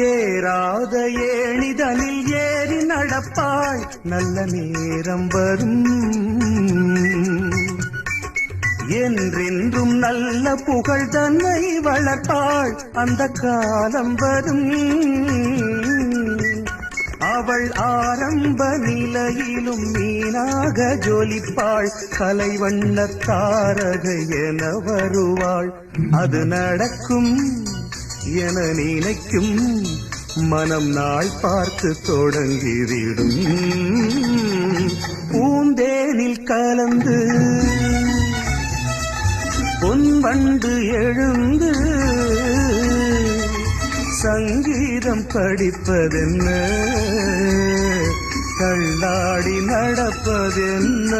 ஏறாத ஏணிதனில் ஏறி நடப்பாள், நல்ல நேரம் வரும். என்றென்றும் நல்ல புகழ் தன்னை வளர்ப்பாள், அந்த காலம் வரும். அவள் ஆரம்ப நிலையிலும் மீனாக ஜொலிப்பாள், கலை வண்ண தாரகை என வருவாள். அது நடக்கும் என நினைக்கும் மனம் நாள் பார்த்து தொடங்கிவிடும். பூந்தேனில் கலந்து பொன்வண்டு எழுந்து சங்கீதம் படிப்பதென்ன, தள்ளாடி நடப்பதென்ன.